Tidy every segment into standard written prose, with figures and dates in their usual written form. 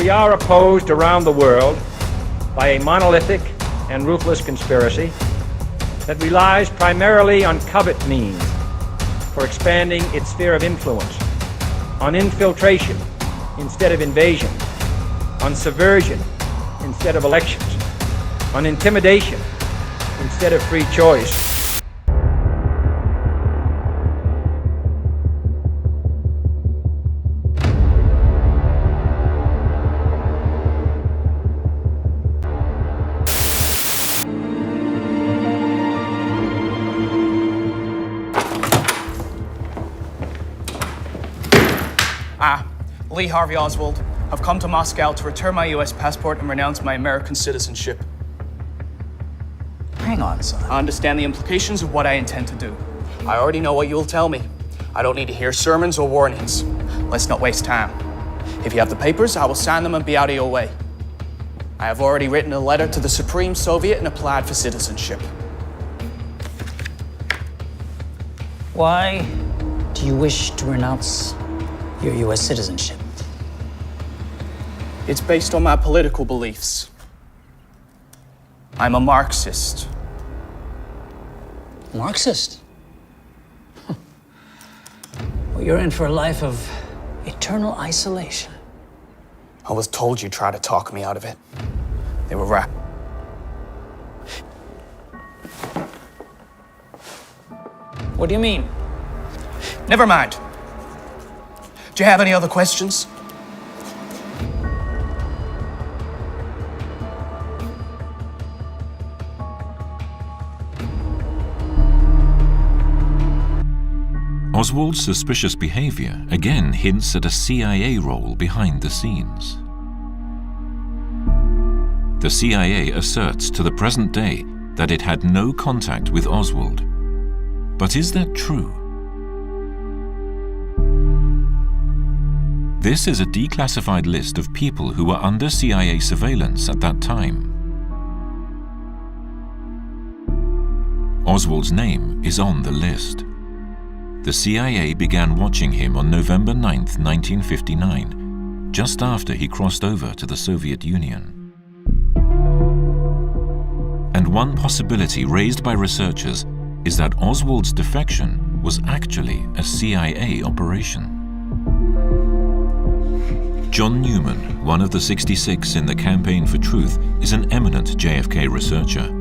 we are opposed around the world by a monolithic and ruthless conspiracy that relies primarily on covert means for expanding its sphere of influence, on infiltration instead of invasion, on subversion instead of elections, on intimidation instead of free choice. Lee Harvey Oswald. I've come to Moscow to return my U.S. passport and renounce my American citizenship. Hang on, son. I understand the implications of what I intend to do. I already know what you'll tell me. I don't need to hear sermons or warnings. Let's not waste time. If you have the papers, I will sign them and be out of your way. I have already written a letter to the Supreme Soviet and applied for citizenship. Why do you wish to renounce your U.S. citizenship? It's based on my political beliefs. I'm a Marxist. Marxist? Well, you're in for a life of eternal isolation. I was told you'd try to talk me out of it. They were right. What do you mean? Never mind. Do you have any other questions? Oswald's suspicious behavior again hints at a CIA role behind the scenes. The CIA asserts to the present day that it had no contact with Oswald. But is that true? This is a declassified list of people who were under CIA surveillance at that time. Oswald's name is on the list. The CIA began watching him on November 9, 1959, just after he crossed over to the Soviet Union. And one possibility raised by researchers is that Oswald's defection was actually a CIA operation. John Newman, one of the 66 in the Campaign for Truth, is an eminent JFK researcher.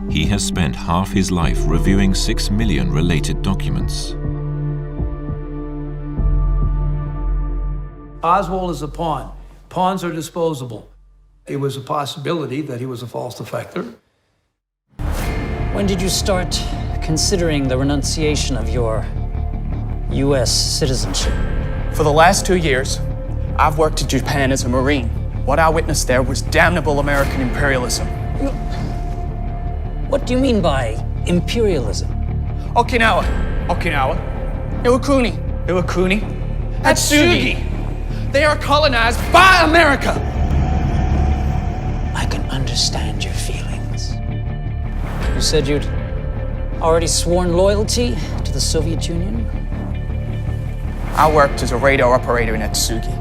He has spent half his life reviewing 6 million related documents. Oswald is a pawn. Pawns are disposable. It was a possibility that he was a false defector. When did you start considering the renunciation of your U.S. citizenship? For the last 2 years, I've worked in Japan as a Marine. What I witnessed there was damnable American imperialism. What do you mean by imperialism? Okinawa, Iwakuni, Atsugi. They are colonized by America. I can understand your feelings. You said you'd already sworn loyalty to the Soviet Union? I worked as a radar operator in Atsugi.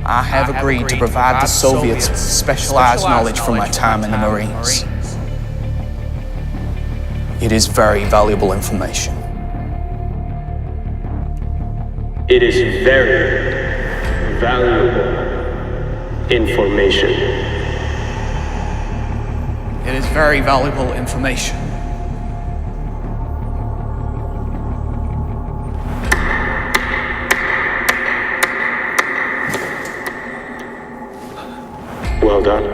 I have agreed to provide the Soviets with specialized knowledge from my time in the Marines. It is very valuable information. It is very valuable information. It is very valuable information. Well done.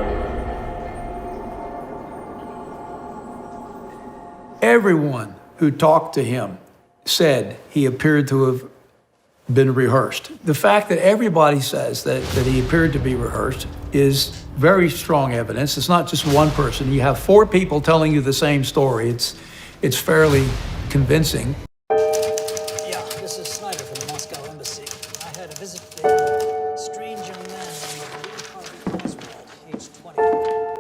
Everyone who talked to him said he appeared to have been rehearsed. The fact that everybody says that he appeared to be rehearsed is very strong evidence. It's not just one person. You have 4 people telling you the same story. It's fairly convincing. Yeah, this is Snyder from the Moscow embassy. I had a visit today. Strange young man named Harvey Oswald, age 20.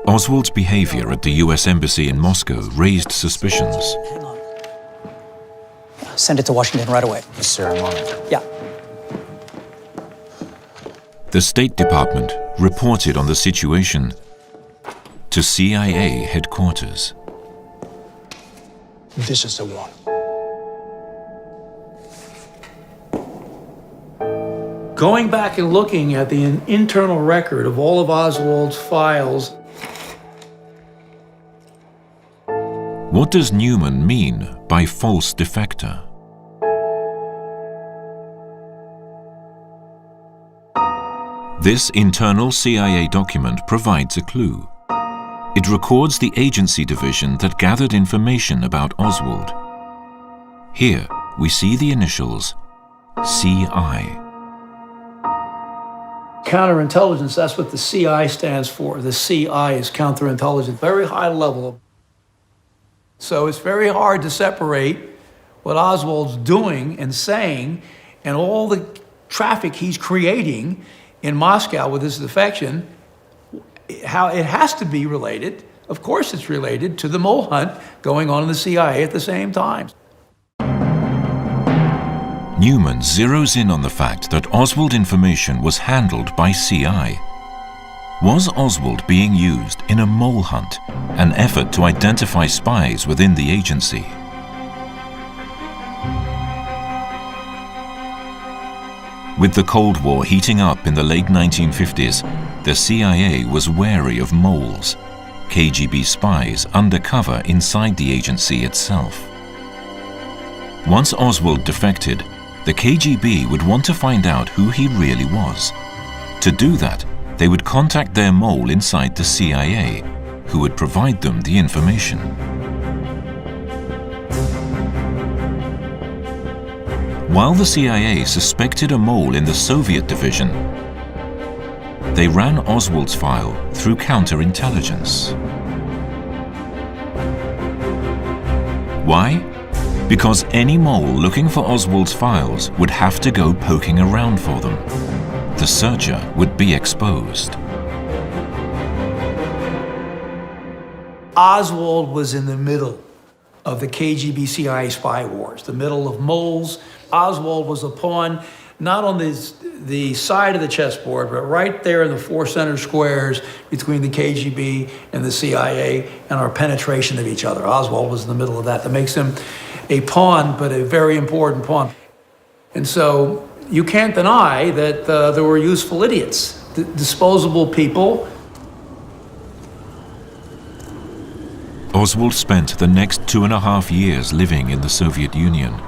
Oswald's behavior at the U.S. Embassy in Moscow raised suspicions. Hang on. Send it to Washington right away. Yes, sir, I'm on it. Yeah. The State Department reported on the situation to CIA headquarters. This is the one. Going back and looking at the internal record of all of Oswald's files, What does Newman mean by false defector? This internal CIA document provides a clue. It records the agency division that gathered information about Oswald. Here we see the initials CI. counterintelligence, that's what the CI stands for. The CI is counterintelligence, very high level. So it's very hard to separate what Oswald's doing and saying and all the traffic he's creating in Moscow with his defection, how it has to be related. Of course it's related to the mole hunt going on in the CIA at the same time. Newman zeroes in on the fact that Oswald information was handled by CI. Was Oswald being used in a mole hunt, an effort to identify spies within the agency? With the Cold War heating up in the late 1950s, the CIA was wary of moles, KGB spies undercover inside the agency itself. Once Oswald defected, the KGB would want to find out who he really was. To do that, they would contact their mole inside the CIA, who would provide them the information. While the CIA suspected a mole in the Soviet division, they ran Oswald's file through counterintelligence. Why? Because any mole looking for Oswald's files would have to go poking around for them. The searcher would be exposed. Oswald was in the middle of the KGB-CIA spy wars, the middle of moles. Oswald was a pawn, not on the side of the chessboard, but right there in the four center squares between the KGB and the CIA and our penetration of each other. Oswald was in the middle of that. That makes him a pawn, but a very important pawn. And so you can't deny that there were useful idiots, disposable people. Oswald spent the next 2.5 years living in the Soviet Union,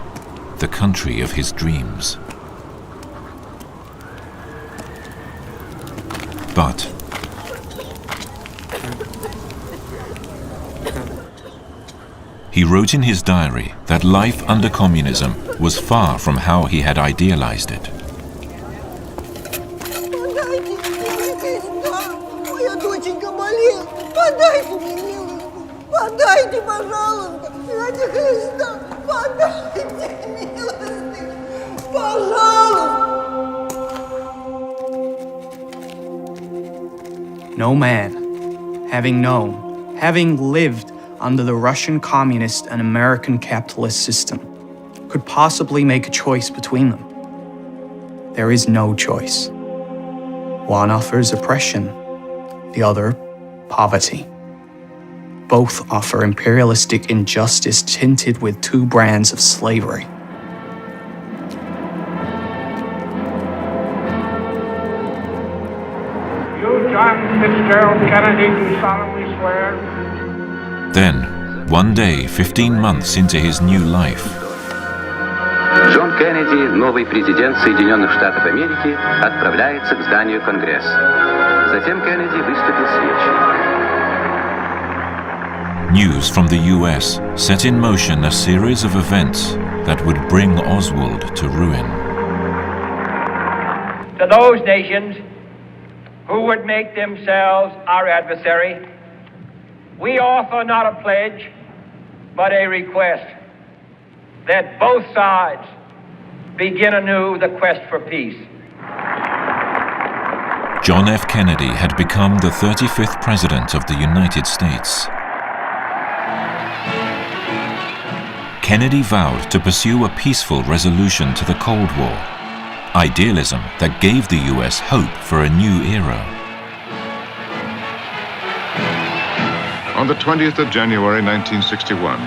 the country of his dreams. But he wrote in his diary that life under communism was far from how he had idealized it. No man, having known, having lived under the Russian communist and American capitalist system, could possibly make a choice between them. There is no choice. One offers oppression, the other poverty. Both offer imperialistic injustice tinted with two brands of slavery. You, John Fitzgerald Kennedy, do solemnly swear. Then, one day, 15 months into his new life, Джон Кеннеди, новый президент Соединенных Штатов Америки, отправляется к зданию Конгресса. Затем Кеннеди выступил с речью. news from the US set in motion a series of events that would bring Oswald to ruin. To those nations who would make themselves our adversary, we offer not a pledge, but a request that both sides begin anew the quest for peace. John F. Kennedy had become the 35th President of the United States. Kennedy vowed to pursue a peaceful resolution to the Cold War, idealism that gave the US hope for a new era. On the 20th of January 1961,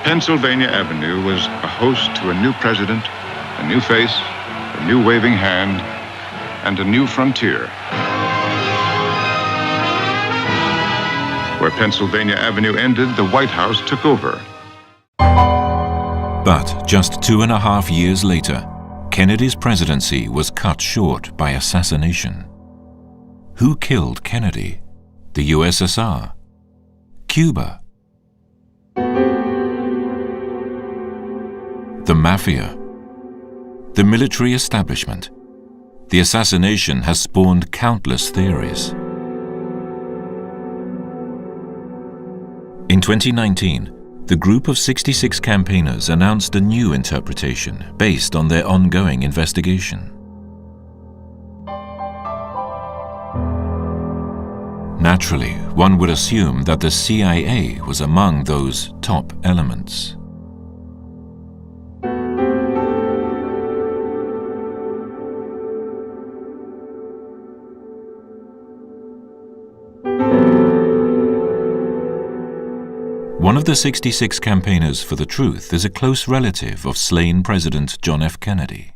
Pennsylvania Avenue was a host to a new president, a new face, a new waving hand, and a new frontier. Where Pennsylvania Avenue ended, the White House took over. But just 2.5 years later, Kennedy's presidency was cut short by assassination. Who killed Kennedy? The USSR? Cuba? The mafia? The military establishment? The assassination has spawned countless theories. In 2019, the group of 66 campaigners announced a new interpretation based on their ongoing investigation. Naturally, one would assume that the CIA was among those top elements. One of the 66 campaigners for the truth is a close relative of slain President John F. Kennedy.